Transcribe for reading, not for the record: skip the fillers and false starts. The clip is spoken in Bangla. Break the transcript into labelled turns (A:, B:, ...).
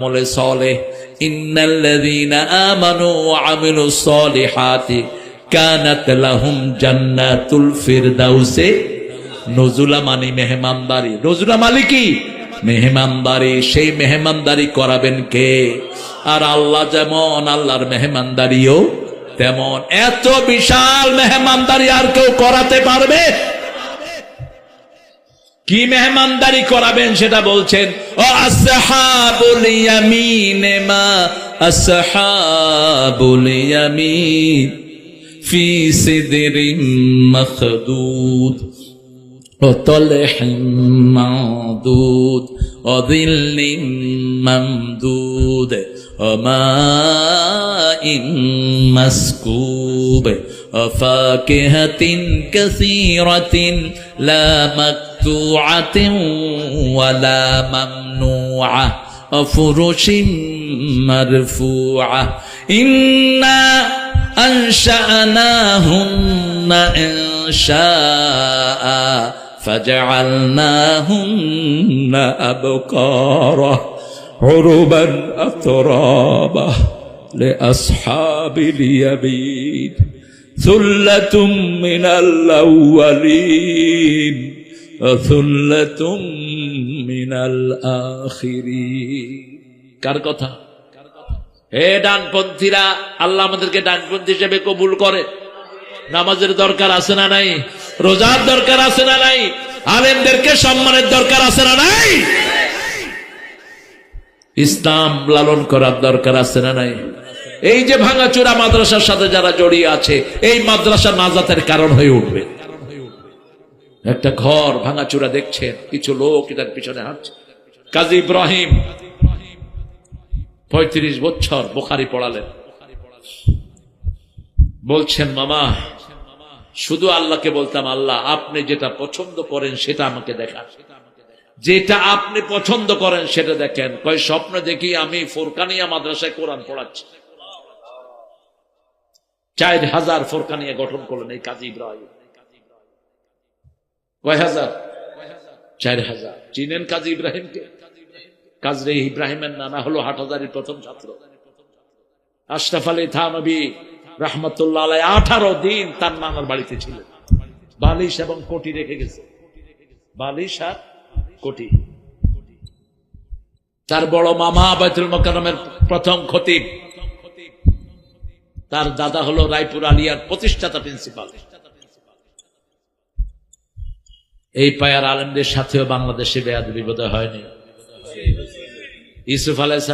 A: আমলে সালেহ ইন্নাল্লাযীনা আমানু ওয়া আমিলুস সালিহাতি কানাত লাহুম জান্নাতুল ফিরদাউসে নুজুলা। মানে মেহমানদারি। নুজুলা মানে কি? মেহমানদারি। সেই মেহমানদারি করাবেন কে? আর আল্লাহ যেমন, আল্লাহর মেহমানদারিও তেমন। এত বিশাল মেহমানদারি আর কেউ করাতে পারবে? কি মেহমানদারি করাবেন সেটা বলছেন। ও আসহাবুল ইয়ামিন মা আসহাবুল ইয়ামিন ফি সিদরিম মখদুদ ও তালহিম মাদুদ ও যিল্লিম মামদুদ ও মাইন মাসকুব ও ফাকিহাতিন কাসীরাতিন লা مقطوعة ولا ممنوعة وفرش مرفوعة إنا أنشأناهن إنشاء فجعلناهن أبكارا عربا أترابا لأصحاب اليمين ثلة من الأولين وثلة من الآخرين। কার কথা? হে ডানপন্থীরা, আল্লাহ আমাদেরকে ডানপন্থী হিসেবে কবুল করে। নামাজের দরকার আছে না নাই? রোজার দরকার আছে না নাই? আলেমদেরকে সম্মানের দরকার আছে না নাই? ইসলাম লালন করার দরকার আছে না নাই? এই যে ভাঙাচোরা মাদ্রাসার সাথে যারা জড়িয়ে আছে, এই মাদ্রাসা নাজাতের কারণ হয়ে উঠবে। একটা ঘর ভাঙাচোরা দেখছেন, কিছু লোক এটার পিছনে হাঁটছে। কাজী ইব্রাহিম 35 বছর বুখারী পড়ালেন। বলছেন, মামা শুধু আল্লাহকে বলতাম, আল্লাহ আপনি যেটা পছন্দ করেন সেটা আমাকে দেখান, যেটা আপনি পছন্দ করেন সেটা দেখেন। কয় স্বপ্ন দেখি আমি ফোরকানিয়া মাদ্রাসায় কোরআন পড়াচ্ছি। 4000 ফোরকানিয়া গঠন করলেন এই কাজী ইব্রাহিম। কয় হাজার? 4000। চিনেন কাজী ইব্রাহিমকে? কাজী ইব্রাহিমের নানা হলো হাটহাজারীর প্রথম ছাত্র আশরাফ আলী থানভী রাহমাতুল্লাহ আলাইহি। 18 দিন তার নানার বাড়িতে ছিলেন। বালিশ এবং কোটি রেখে গেছে। বালিশ আর কোটি। তার বড় মামা বাইতুল মোকাররমের প্রথম খতিব। তার দাদা হলো রায়পুর আলিয়ার প্রতিষ্ঠাতা প্রিন্সিপাল। এই পায়ার আলেমদের সাথেও বাংলাদেশে বেয়াদবি বোধহয় হয়নি। ইউসুফ আলাইহিস